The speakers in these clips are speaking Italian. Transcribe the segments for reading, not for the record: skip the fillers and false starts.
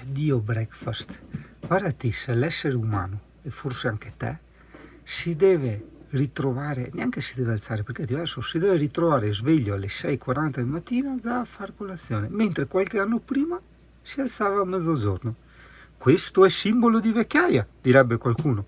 addio breakfast. Guardati, se l'essere umano, e forse anche te, si deve ritrovare, neanche si deve alzare perché è diverso, si deve ritrovare sveglio alle 6:40 del mattino già a far colazione, mentre qualche anno prima si alzava a mezzogiorno. Questo è simbolo di vecchiaia, direbbe qualcuno.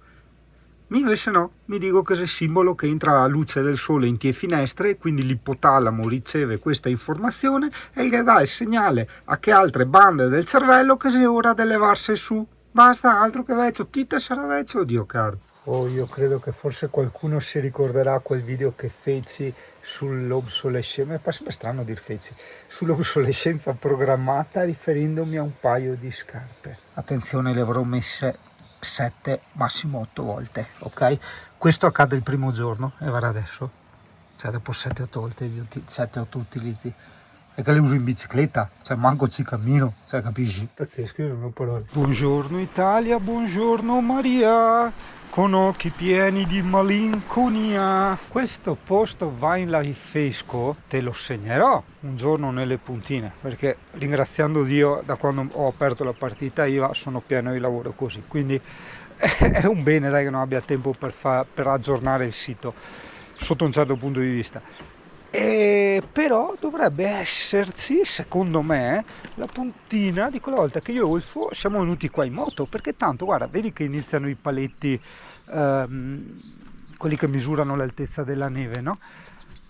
Invece no, mi dico che è simbolo che entra la luce del sole in tie finestre, quindi l'ipotalamo riceve questa informazione e gli dà il segnale a che altre bande del cervello che sia ora di levarsi su. Basta, altro che vecchio, Tite sarà vecchio, Dio caro. Oh, io credo che forse qualcuno si ricorderà quel video che feci sull'obsolescenza, mi passa strano dir feci, sull'obsolescenza programmata riferendomi a un paio di scarpe. Attenzione, le avrò messe 7, massimo 8 volte, ok? Questo accade il primo giorno e guarda adesso, cioè dopo 7-8 volte, 7-8 utilizzi, è che le uso in bicicletta, cioè manco ci cammino, cioè capisci? Pazzesco, io non ho parole. Buongiorno Italia, buongiorno Maria, con occhi pieni di malinconia. Questo posto Wine Lifesco te lo segnerò un giorno nelle puntine, perché ringraziando Dio da quando ho aperto la partita IVA sono pieno di lavoro così, quindi è un bene dai che non abbia tempo per aggiornare il sito sotto un certo punto di vista. Però dovrebbe esserci, secondo me, la puntina di quella volta che io e Wolfo siamo venuti qua in moto, perché tanto guarda, vedi che iniziano i paletti, quelli che misurano l'altezza della neve, no?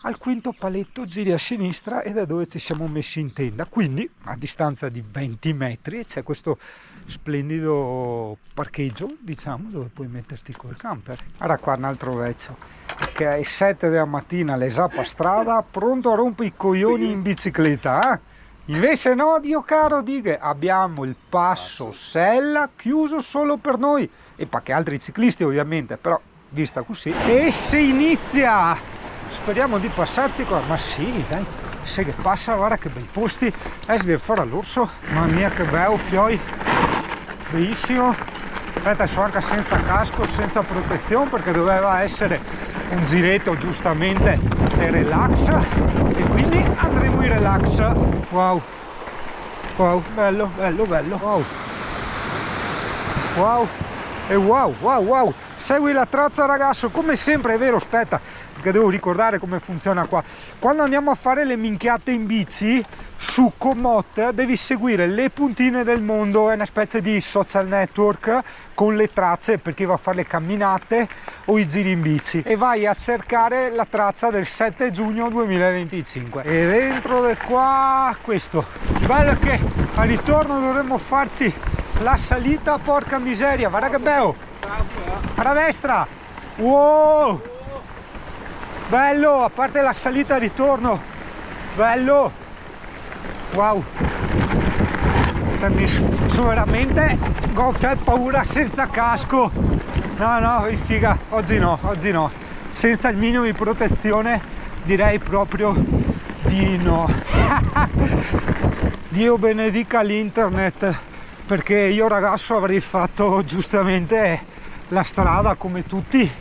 Al quinto paletto giri a sinistra ed è dove ci siamo messi in tenda, quindi a distanza di 20 metri c'è questo splendido parcheggio, diciamo, dove puoi metterti col camper. Guarda qua un altro vecchio che alle 7 della mattina le zappa strada, pronto a rompere i coglioni in bicicletta, eh? Invece no, Dio caro, dighe, abbiamo il passo Sella chiuso solo per noi e perché altri ciclisti ovviamente, però vista così. E se inizia! Speriamo di passarci qua, ma sì, dai, se che passa, guarda che bei posti, viene fuori all'orso, mamma mia che bello, fioi, bellissimo. Aspetta, sono anche senza casco, senza protezione, perché doveva essere un giretto giustamente di relax, e quindi andremo in relax. Wow, wow, bello, bello, bello, wow, wow, e wow, wow, wow, segui la traccia ragazzo, come sempre, è vero, aspetta, perché devo ricordare come funziona qua. Quando andiamo a fare le minchiate in bici su Komoot devi seguire le puntine del mondo, è una specie di social network con le tracce per chi va a fare le camminate o i giri in bici, e vai a cercare la traccia del 7 giugno 2025 e dentro di qua questo bello che al ritorno dovremmo farci la salita, porca miseria, guarda che bello, a destra, wow, bello, a parte la salita al ritorno, bello, wow, mi sono veramente gonfia e paura senza casco, no, figa, oggi no, senza il minimo di protezione direi proprio di no. Dio benedica l'internet, perché io ragazzo avrei fatto giustamente la strada come tutti,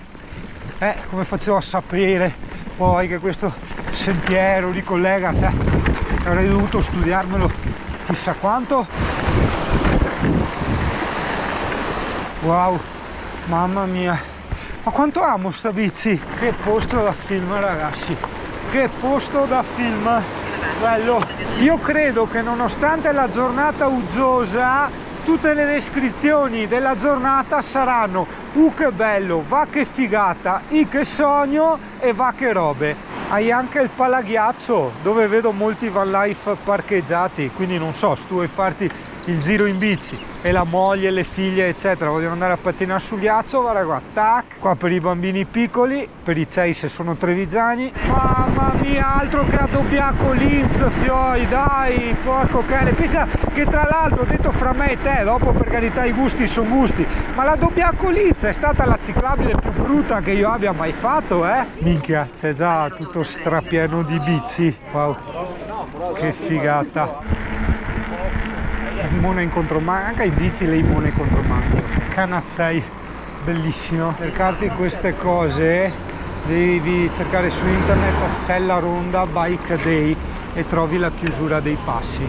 come facevo a sapere poi che questo sentiero di collega, avrei dovuto studiarmelo chissà quanto. Wow, mamma mia, ma quanto amo sta bici, che posto da film ragazzi, che posto da film, bello. Io credo che nonostante la giornata uggiosa, tutte le descrizioni della giornata saranno che bello, va che figata, che sogno e va che robe. Hai anche il palaghiaccio dove vedo molti van life parcheggiati, quindi non so, se tu vuoi farti il giro in bici e la moglie, le figlie eccetera vogliono andare a pattinare sul ghiaccio, guarda qua, tac, qua per i bambini piccoli, per i cei se sono trevigiani, mamma mia, altro che a Dobbiaco Linz, fioi, dai, porco cane, pensa che tra l'altro ho detto fra me e te, dopo per carità i gusti sono gusti, ma la Dobbiaco Linz è stata la ciclabile più brutta che io abbia mai fatto, minchia, c'è già tutto strapieno di bici, wow, che figata. Limone in contromano, anche i bici le limone in contromano, canazzei, bellissimo. Per cercarti queste cose devi cercare su internet Sella Ronda Bike Day e trovi la chiusura dei passi.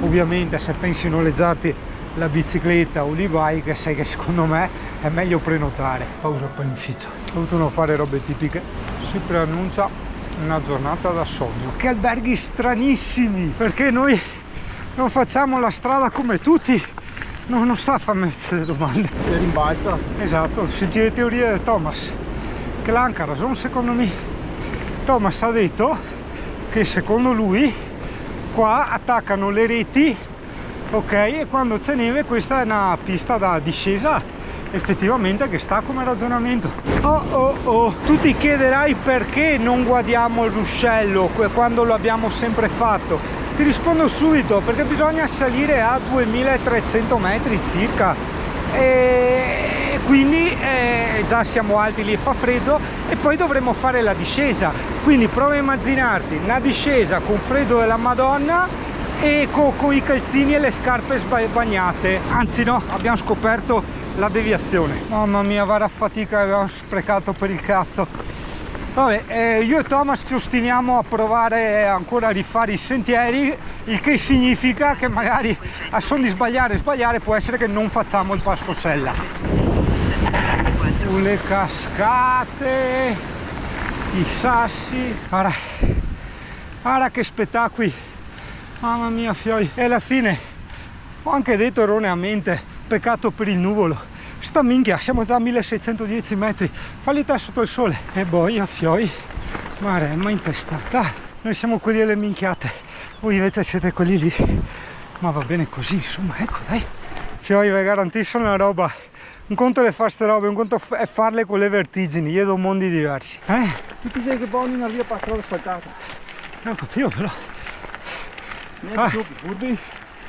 Ovviamente se pensi di noleggiarti la bicicletta o l'e-bike, sai che secondo me è meglio prenotare. Pausa panificio. Ho dovuto non fare robe tipiche. Si preannuncia una giornata da sogno. Che alberghi stranissimi, perché noi non facciamo la strada come tutti. Non sa fa mettere domande. E rimbalza. Esatto, senti le teorie di Thomas, che l'ha anche ragione secondo me. Thomas ha detto che secondo lui qua attaccano le reti, ok, e quando c'è neve questa è una pista da discesa, effettivamente, che sta come ragionamento. Tu ti chiederai perché non guardiamo il ruscello quando lo abbiamo sempre fatto. Ti rispondo subito, perché bisogna salire a 2300 metri circa e quindi già siamo alti lì e fa freddo, e poi dovremo fare la discesa, quindi prova a immaginarti una discesa con freddo della Madonna e con i calzini e le scarpe bagnate. Anzi no, abbiamo scoperto la deviazione. Mamma mia, guarda fatica che abbiamo sprecato per il cazzo. Vabbè, io e Thomas ci ostiniamo a provare ancora a rifare i sentieri, il che significa che magari a son di sbagliare può essere che non facciamo il passo sella. Le cascate, i sassi, guarda che spettacoli, mamma mia fioi. E alla fine ho anche detto erroneamente, peccato per il nuvolo. Sta minchia, siamo già a 1610 metri, qualità sotto il sole. E boia fioi, maremma impestata. Noi siamo quelli delle minchiate, voi invece siete quelli lì. Ma va bene così, insomma, ecco dai. Fioi, vi garantisco una roba. Un conto è fare queste robe, un conto è farle con le vertigini, io do mondi diversi. Tu ti sei che poi una via per strada asfaltata. Non capivo però. Neanche più furbi.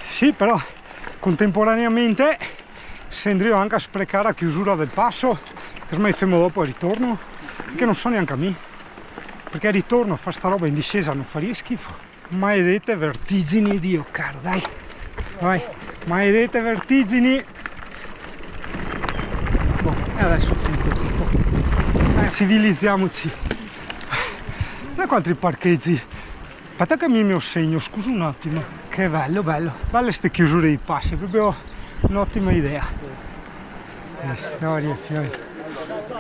Sì, però contemporaneamente andremo anche a sprecare a chiusura del passo, che ormai fermo dopo il ritorno, che non so neanche a me, perché il ritorno a fare sta roba in discesa non faria schifo. Maledette vertigini, Dio caro, dai, vai, maledette vertigini. Boh, e adesso ho finito tutto. Civilizziamoci. Da quanti parcheggi? Aspetta che mi segno, scusa un attimo. Che bello, bello. Belle ste chiusure di passi, proprio un'ottima idea. Che storie, fiori.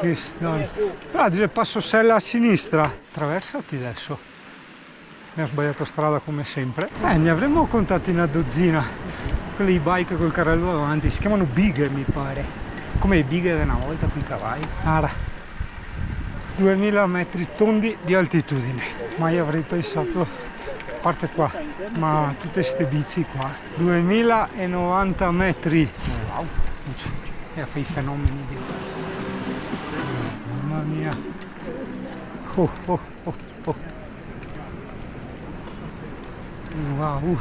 Che storie. Però dire passo sella a sinistra. Attraversati adesso. Abbiamo sbagliato strada come sempre. Ne avremmo contati una dozzina. Quelle bike col carrello davanti. Si chiamano bighe, mi pare. Come le bighe di una volta con i cavalli. Ara. 2000 metri tondi di altitudine. Mai avrei pensato, a parte qua, ma tutte ste bici qua. 2090 metri. Wow, e fa i fenomeni di... Mamma mia. Oh. Wow.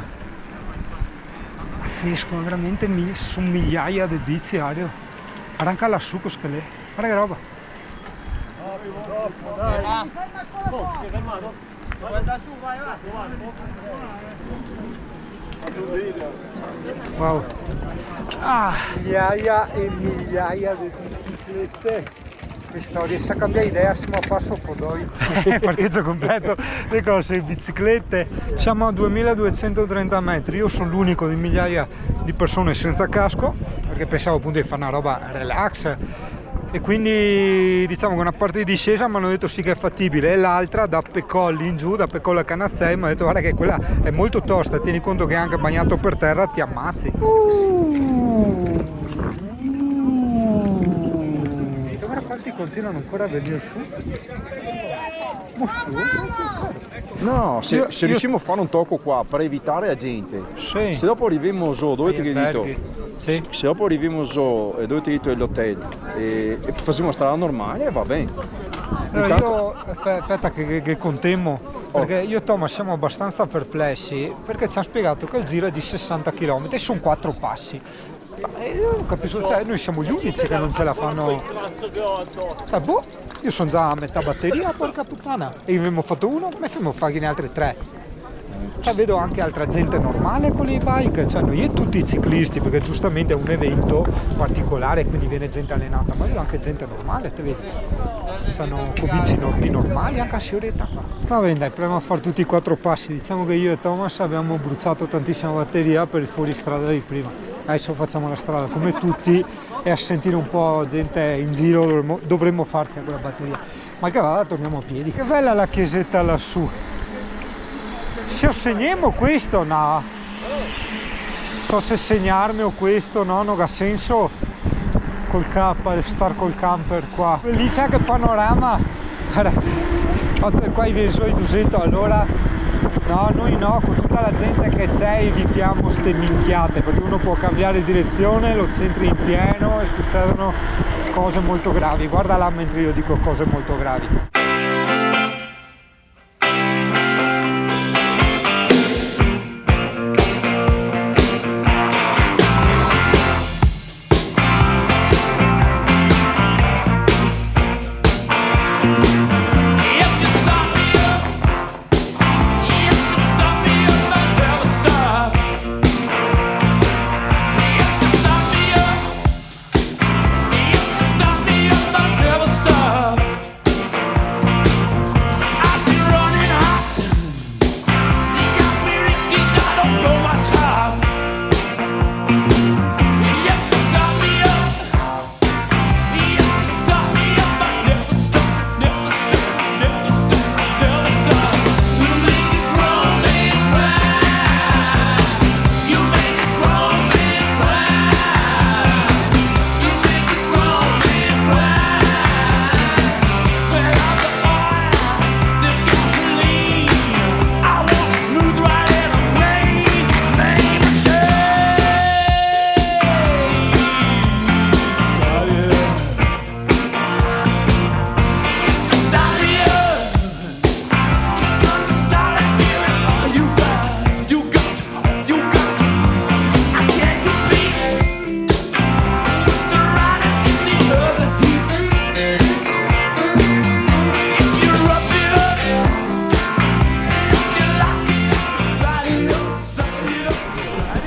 Pazzesco, veramente sono migliaia di bici aereo. Arranca lassù con scalè. Guarda che roba. Wow. Migliaia e migliaia di biciclette. Questa riesce a cambiare idea, siamo a passo Podoi. Parcheggio completo, le cose, biciclette. Siamo a 2230 metri, io sono l'unico di migliaia di persone senza casco, perché pensavo appunto di fare una roba relax. E quindi diciamo che una parte di discesa mi hanno detto sì che è fattibile, e l'altra da Pecolli in giù, da Pecolli a Canazzei, mi hanno detto guarda che quella è molto tosta, tieni conto che anche bagnato per terra ti ammazzi. Guarda quanti continuano ancora a venire su. Mostruoso. No, se riusciamo a fare un tocco qua per evitare la gente, sì. Se dopo arriviamo su dove ti dico, sì. Se dopo arriviamo su e dove ti dico l'hotel e facciamo una strada normale, va bene. Allora io aspetta che contemmo, perché io e Thomas siamo abbastanza perplessi, perché ci hanno spiegato che il giro è di 60 km e sono 4 passi. Io non capisco, cioè noi siamo gli unici che non ce la fanno. Cioè, boh, io sono già a metà batteria, porca puttana. E abbiamo fatto uno, ma fermo fare ne altre 3. Cioè, vedo anche altra gente normale con le bike, cioè noi e tutti i ciclisti, perché giustamente è un evento particolare, quindi viene gente allenata, ma vedo anche gente normale, te vedi? C'hanno bici normali, anche a Scioretta qua. Va bene, dai, proviamo a fare tutti i 4 passi. Diciamo che io e Thomas abbiamo bruciato tantissima batteria per il fuoristrada di prima. adesso facciamo la strada come tutti e a sentire un po' gente in giro dovremmo farci anche la batteria. Ma che vada, torniamo a piedi. Che bella la chiesetta lassù. Se segniamo questo, no. So se segnarmi o questo, no, non ha senso col star col camper qua. Lì c'è che panorama. Guarda, qua i suoi 200 all'ora. No, noi no, con tutta la gente che c'è evitiamo ste minchiate, perché uno può cambiare direzione, lo centri in pieno e succedono cose molto gravi. Guarda là mentre io dico cose molto gravi.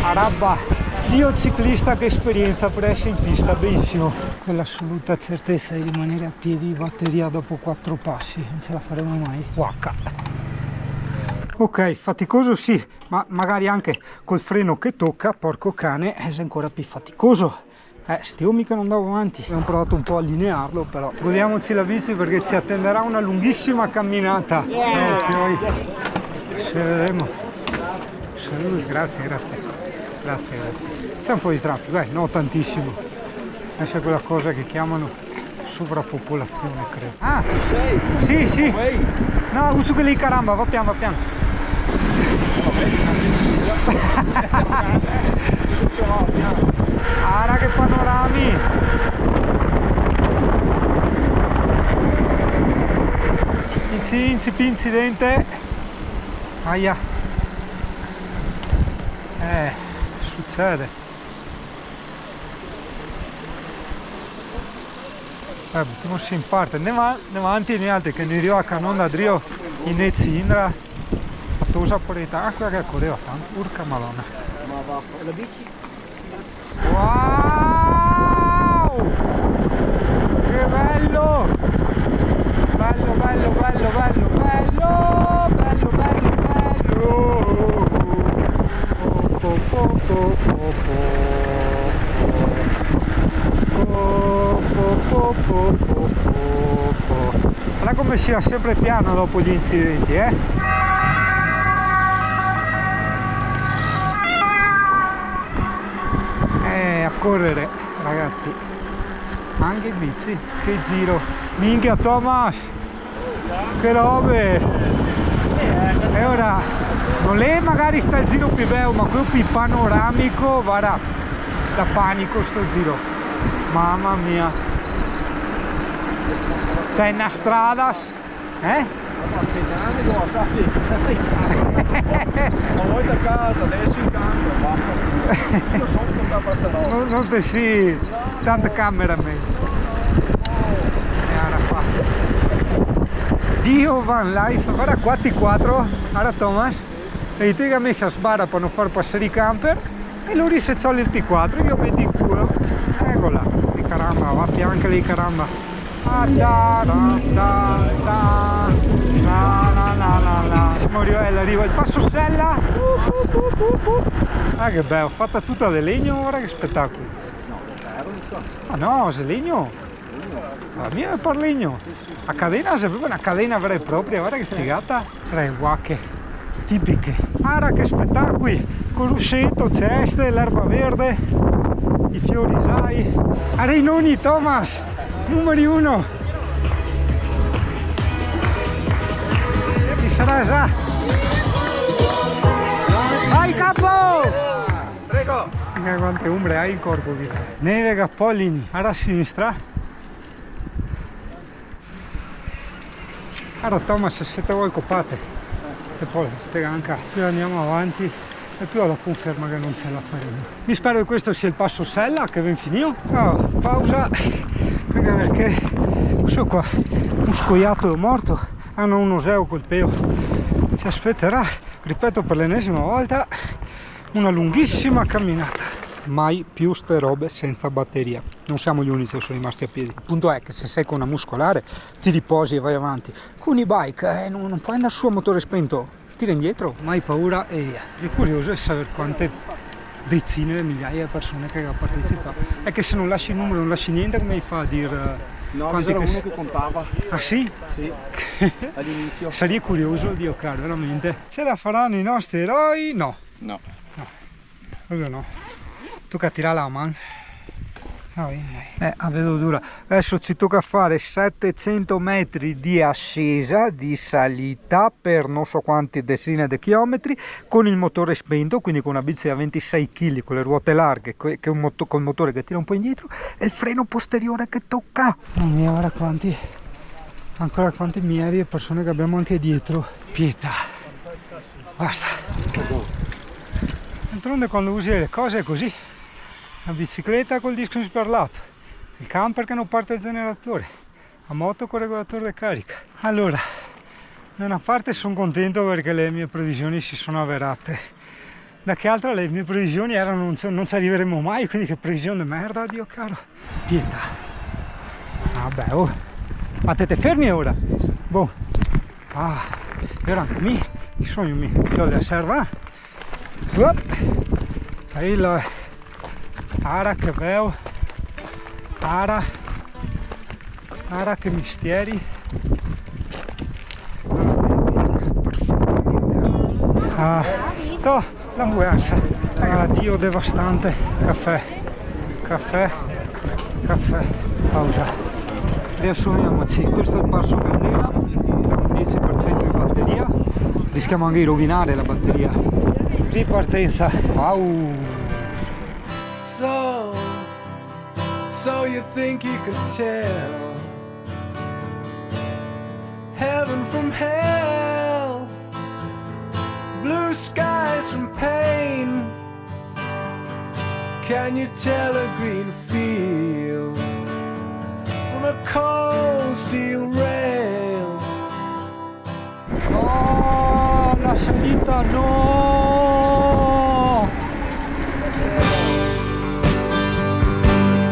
Arabba, io ciclista, che esperienza per essere in pista, benissimo. Quell'assoluta certezza di rimanere a piedi in batteria dopo 4 passi, non ce la faremo mai. Waka. Ok, faticoso sì, ma magari anche col freno che tocca, porco cane, è ancora più faticoso. Stio mica non andavo avanti, abbiamo provato un po' a allinearlo, però godiamoci la bici perché ci attenderà una lunghissima camminata. Poi ci vedremo. Salute, grazie. C'è un po' di traffico, no tantissimo. Adesso è quella cosa che chiamano sovrappopolazione, credo. Ah, sì. No, uso che lì caramba, va piano. Guarda che panorami! Incidente. Aia. Succede. Buttiamo in parte. Andiamo avanti e altri che ne arriva a canon da Drio in Ezindra. A Tosa Poreta. Quella che correva tanto. Urca malona. Ma va, la bici? Wow! Che bello! Bello! Guarda come si va sempre piano dopo gli incidenti, a correre, ragazzi, anche in bici, che giro, minchia Thomas, che robe, e ora non è magari sta il giro più bello, ma quello più panoramico, guarda, da panico sto giro, mamma mia, c'è una strada, Ma voi da casa, adesso in campo, io sono da questa roba. Non te sì, tanta cameraman. Guarda qua. Dio van life, guarda qua T4, guarda Thomas, e tu che ha messo a sbarra per non far passare i camper e lui se c'ho il T4 io metto in culo, eccola, di caramba, va pianca lì caramba. Moriuella, arriva il passo Sella. Ah che bello, fatta tutta di legno, guarda che spettacolo. Ah no, è legno. La mia è per legno. La catena è proprio una catena vera e propria, guarda che figata. Tre guacche tipiche. Guarda che spettacoli, con ruscetto, ceste, l'erba verde, i fiori sai. Arenoni Thomas, numero 1. Ci sarà già. Vai capo! Prego! Quante ombre hai in corpo qui. Neve Gappolini, a sinistra. Allora Thomas, se te vuoi copate e poi te anche più andiamo avanti e più alla conferma che non ce la faremo. Mi spero che questo sia il passo Sella che ben finito. Oh, pausa anche perché questo qua un scoiato è morto, hanno un oseo col peo, ci aspetterà, ripeto per l'ennesima volta, una lunghissima camminata. Mai più ste robe senza batteria. Non siamo gli unici che sono rimasti a piedi. Il punto è che se sei con una muscolare ti riposi e vai avanti. Con i bike non puoi andare su a motore spento. Tira indietro, mai paura e via. Il curioso è sapere quante decine, migliaia di persone che partecipano. È che se non lasci il numero, non lasci niente, come fa a dire... No, c'era uno che contava. Ah sì? Sì, all'inizio. Sarei curioso, Dio caro, veramente. Ce la faranno i nostri eroi? No. No. Proprio no. Tocca tirare la mano. A vedo dura. Adesso ci tocca fare 700 metri di ascesa, di salita per non so quanti decine di chilometri con il motore spento, quindi con una bici da 26 kg con le ruote larghe, con il motore che tira un po' indietro e il freno posteriore che tocca. Mamma mia, guarda ancora quanti migliaia di persone che abbiamo anche dietro. Pietà. Basta. D'altronde quando usi le cose è così. La bicicletta col disco sperlato, il camper che non parte il generatore, la moto con il regolatore di carica. Allora, da una parte sono contento perché le mie previsioni si sono avverate, da che altra le mie previsioni erano non ci arriveremo mai, quindi che previsione di merda, Dio caro. Pietà. Vabbè, oh. Ma te fermi ora? Boh. Ah, ora anche mi, il sogno mi, io le serva. Ara che bello, ara che misteri. Ah, no, l'ambulanza. Addio devastante. Caffè, pausa. Riassumiamoci, questo è il passo Candela, un 10% di batteria. Rischiamo anche di rovinare la batteria. Ripartenza. Wow. So you think you could tell heaven from hell, blue skies from pain? Can you tell a green field from a cold steel rail? Oh, la salita no!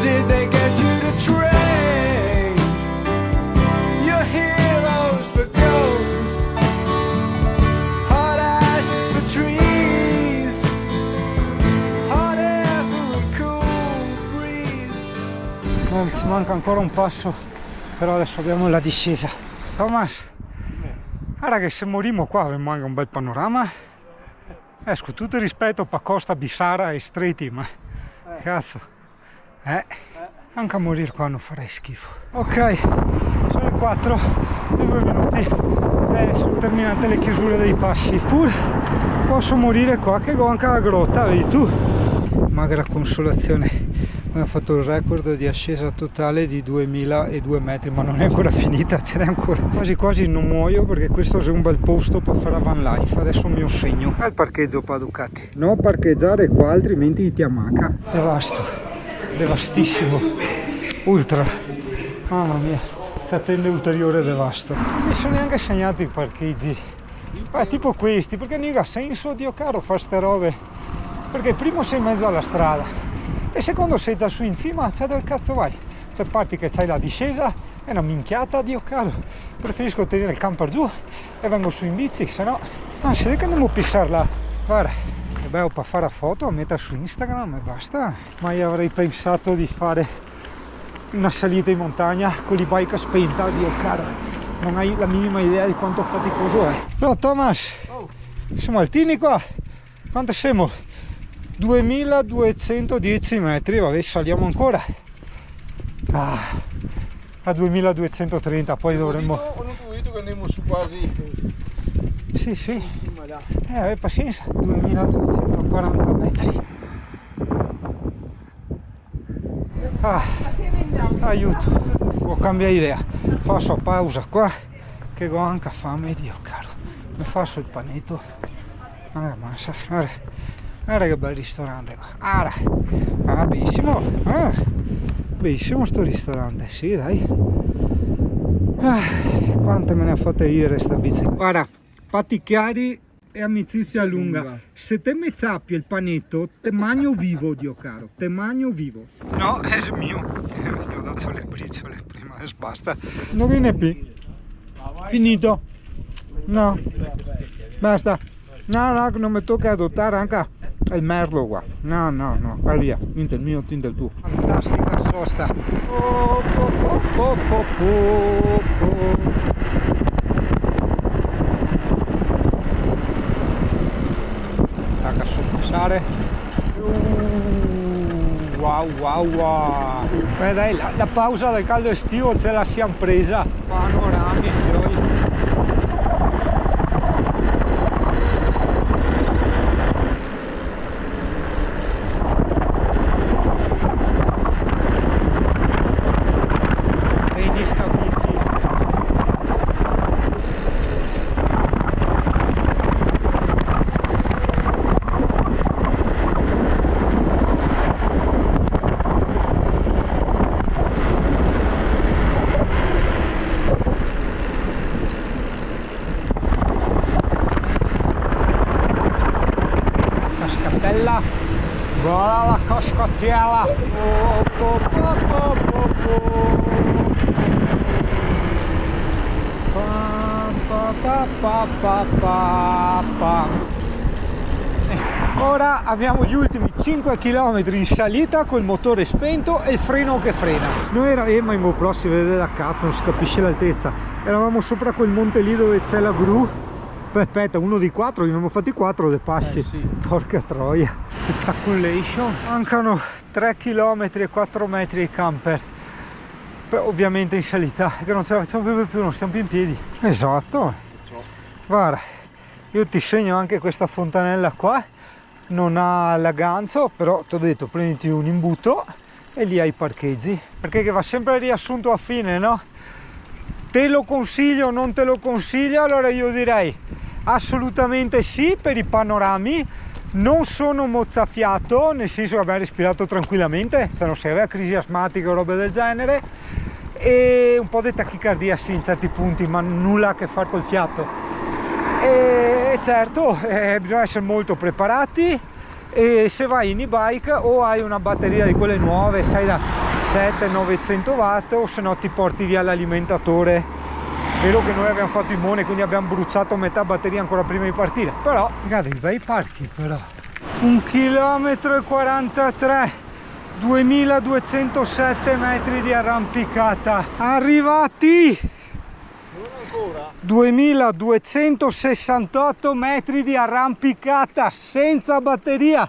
Did they get you to train your heroes for ghosts, hot ashes for trees, hot air for a cool breeze? Ci manca ancora un passo, però adesso abbiamo la discesa. Thomas, guarda che se morimo qua mi manca un bel panorama. Con tutto il rispetto per Costa Bissara e Stretti, ma cazzo. Anche a morire qua non farei schifo. Ok, sono le 4 e 2 minuti. Sono terminate le chiusure dei passi. Pur posso morire qua che ho anche la grotta, vedi tu? Magra consolazione. Abbiamo fatto il record di ascesa totale di 2002 metri, ma non è ancora finita, ce n'è ancora. Quasi quasi non muoio perché questo è un bel posto per fare van life. Adesso mi segno. Al parcheggio per Ducati. No parcheggiare qua altrimenti ti ammacca. Devasto. Devastissimo, ultra, mamma mia, si attende ulteriore devasto. Non sono neanche segnati i parcheggi, tipo questi, perché non ha senso, Dio caro, fare ste robe, perché primo sei in mezzo alla strada e secondo sei già su in cima, cioè dove cazzo vai? Cioè parti che c'hai la discesa, è una minchiata, Dio caro, preferisco tenere il camper giù e vengo su in bici, se no Anzi, dai che andiamo a pissare là. Guarda, è bello per fare la foto, mettere su Instagram e basta. Mai avrei pensato di fare una salita in montagna con i bike a spenta, Dio caro. Non hai la minima idea di quanto faticoso è. Però Thomas, siamo altini qua. Quanto siamo? 2210 metri, vabbè, saliamo ancora. A 2230, poi dovremmo... Ho intuito che andiamo su quasi... Sì, sì. Pazienza, 2240 metri. Aiuto, ho cambiato idea. Faccio pausa qua, che ho anche fame, Dio caro. Mi faccio il panetto. Guarda che bel ristorante qua. Bellissimo. Bellissimo sto ristorante, sì dai. Quante me ne ha fatte io sta bici. Guarda, patti chiari e amicizia lunga. Se te mi zappi il panetto, te magno vivo, Dio caro. Te magno vivo. No, è mio. Ti ho dato le briciole prima e basta. Non viene più. Finito. No. Basta. No, non mi tocca adottare anche il merlo qua. No, vai via. Niente il mio, niente il tuo. Fantastica sosta. Tacca sorpassare. Wow. Beh dai, la pausa del caldo estivo ce la siamo presa. Panorami, fioi. Voilà la cascatella. Ora abbiamo gli ultimi 5 km in salita col motore spento e il freno che frena. Noi eravamo in GoPro, si vede da cazzo, non si capisce l'altezza. Eravamo sopra quel monte lì dove c'è la gru. Aspetta, uno di 4, ne abbiamo fatti 4 dei passi. Sì. Porca troia. Calculation. Mancano 3 km e 4 metri ai camper. Ovviamente in salita, che non ce la facciamo più, non stiamo più in piedi. Esatto. Guarda, io ti segno anche questa fontanella qua. Non ha l'aggancio, però ti ho detto prenditi un imbuto e lì hai i parcheggi. Perché che va sempre riassunto a fine, no? Te lo consiglio o non te lo consiglio? Allora io direi assolutamente sì per i panorami. Non sono mozzafiato, nel senso che abbiamo respirato tranquillamente, se non serve a crisi asmatica o robe del genere, e un po' di tachicardia sì in certi punti, ma nulla a che fare col fiato. E certo, bisogna essere molto preparati, e se vai in e-bike o hai una batteria di quelle nuove, sai, da 700-900 watt, o se no ti porti via l'alimentatore. Vero che noi abbiamo fatto Imone, quindi abbiamo bruciato metà batteria ancora prima di partire, però guarda i bei parchi. Però 1 km e 43, 2207 metri di arrampicata, arrivati 2268 metri di arrampicata senza batteria,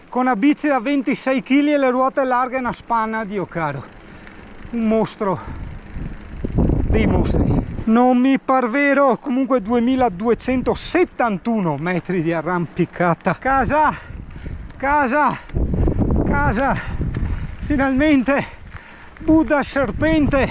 con una bici da 26 kg e le ruote larghe e una spanna, Dio caro, un mostro dei mostri. Non mi par vero. Comunque 2271 metri di arrampicata. Casa, finalmente Buddha serpente.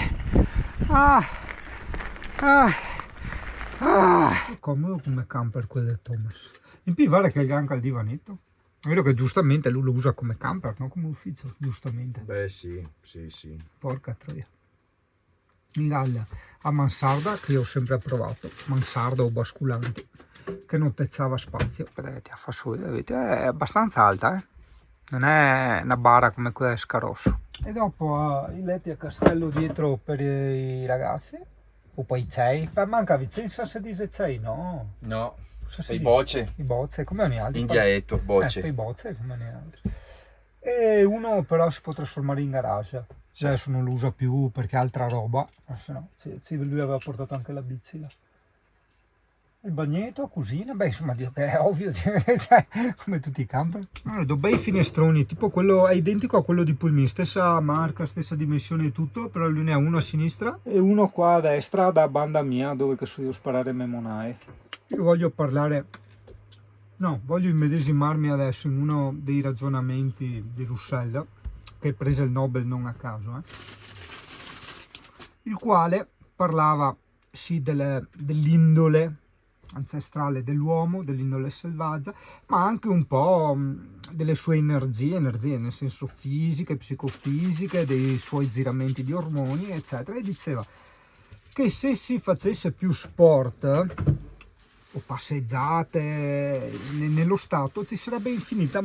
Comodo come camper quel del Thomas. In più vale che il anche al divanetto. È vero che giustamente lui lo usa come camper, non come ufficio, giustamente. Beh sì. Porca troia. In Gallia a mansarda, che io ho sempre approvato, mansarda o basculanti, che non tezzava spazio. Vedete, a fa vedete, è abbastanza alta, non è una bara come quella di Scarosso. E dopo i letti a castello dietro per i ragazzi, o poi c'è, manca Vicenza se dice c'è, no? No, Cosa si I dice? bocce. I bozze, come ogni altro. In dialetto, bocce. I bozze, come ogni altro. E uno però si può trasformare in garage. Adesso non lo usa più perché è altra roba, ma se no, lui aveva portato anche la bici là. Il bagnetto, cucina, beh insomma Dio che è ovvio, cioè, come tutti i camper. Allora, bei finestroni, tipo quello è identico a quello di Pulmin, stessa marca, stessa dimensione e tutto, però lui ne ha uno a sinistra e uno qua a destra da banda mia dove che so io sparare memonai. Io voglio parlare, no, voglio immedesimarmi adesso in uno dei ragionamenti di Roussel, che ha preso il Nobel non a caso, il quale parlava sì dell'indole ancestrale dell'uomo, dell'indole selvaggia, ma anche un po' delle sue energie nel senso fisiche, psicofisiche, dei suoi giramenti di ormoni, eccetera, e diceva che se si facesse più sport o passeggiate nello stato ci sarebbe infinita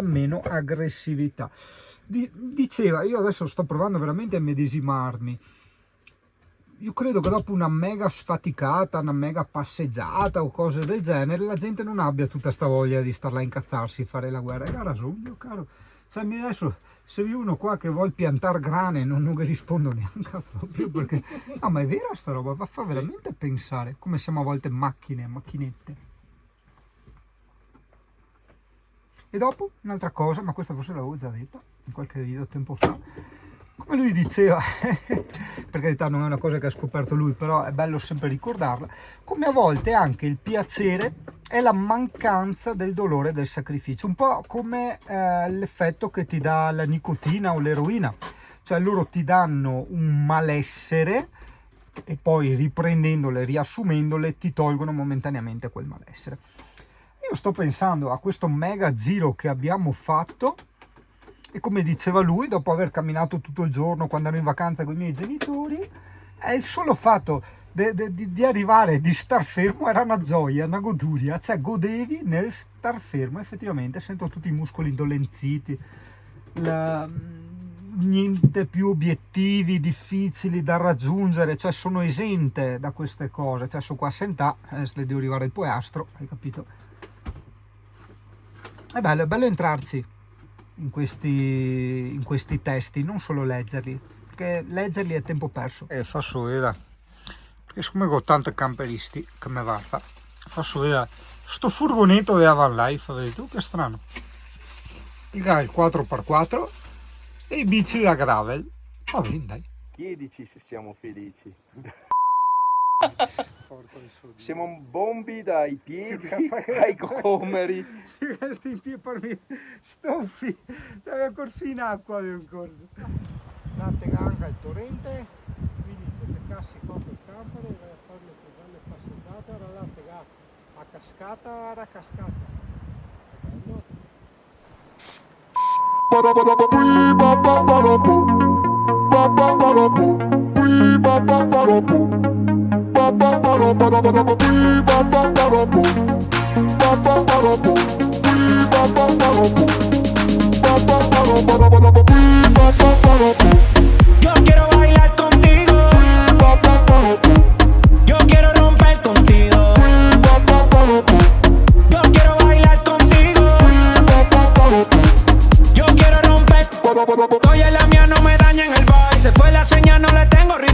meno aggressività. Diceva, io adesso sto provando veramente a medesimarmi. Io credo che dopo una mega sfaticata, una mega passeggiata o cose del genere, la gente non abbia tutta sta voglia di star là a incazzarsi, fare la guerra. E ha ragione, mio caro. Cioè, adesso, se vi uno qua che vuol piantare grane, non ne rispondo neanche proprio, perché... No, ma è vera sta roba, fa veramente pensare come siamo a volte macchinette. E dopo, un'altra cosa, ma questa forse l'avevo già detta in qualche video tempo fa, come lui diceva, per carità non è una cosa che ha scoperto lui, però è bello sempre ricordarla, come a volte anche il piacere è la mancanza del dolore del sacrificio, un po' come l'effetto che ti dà la nicotina o l'eroina, cioè loro ti danno un malessere e poi riprendendole, riassumendole, ti tolgono momentaneamente quel malessere. Io sto pensando a questo mega giro che abbiamo fatto e come diceva lui, dopo aver camminato tutto il giorno quando ero in vacanza con i miei genitori, è il solo fatto di arrivare, di star fermo, era una gioia, una goduria, cioè godevi nel star fermo, effettivamente sento tutti i muscoli indolenziti, niente più obiettivi difficili da raggiungere, cioè sono esente da queste cose, cioè sono qua a sentà, adesso devo arrivare al poeastro, hai capito? È bello entrarci in questi testi, non solo leggerli, perché leggerli è tempo perso. E faccio vedere, perché siccome ho tanti camperisti che mi va, faccio vedere sto furgonetto di Van Life, vedi tu che strano, il 4x4 e i bici da gravel, va bene dai. Chiedici se siamo felici. Siamo bombi dai piedi ai comeri. Questi piedi stoffi, c'è corso in acqua abbiamo corso. Date anche il torrente, quindi tutte cassi contro il camper e vai a fare le tue belle passeggiate, ora là a cascata, a cascata. Yo quiero bailar contigo, yo quiero romper contigo, yo quiero bailar contigo, yo quiero romper. Oye, la mía no me daña en el baile, se fue la señal, no le tengo ritmo.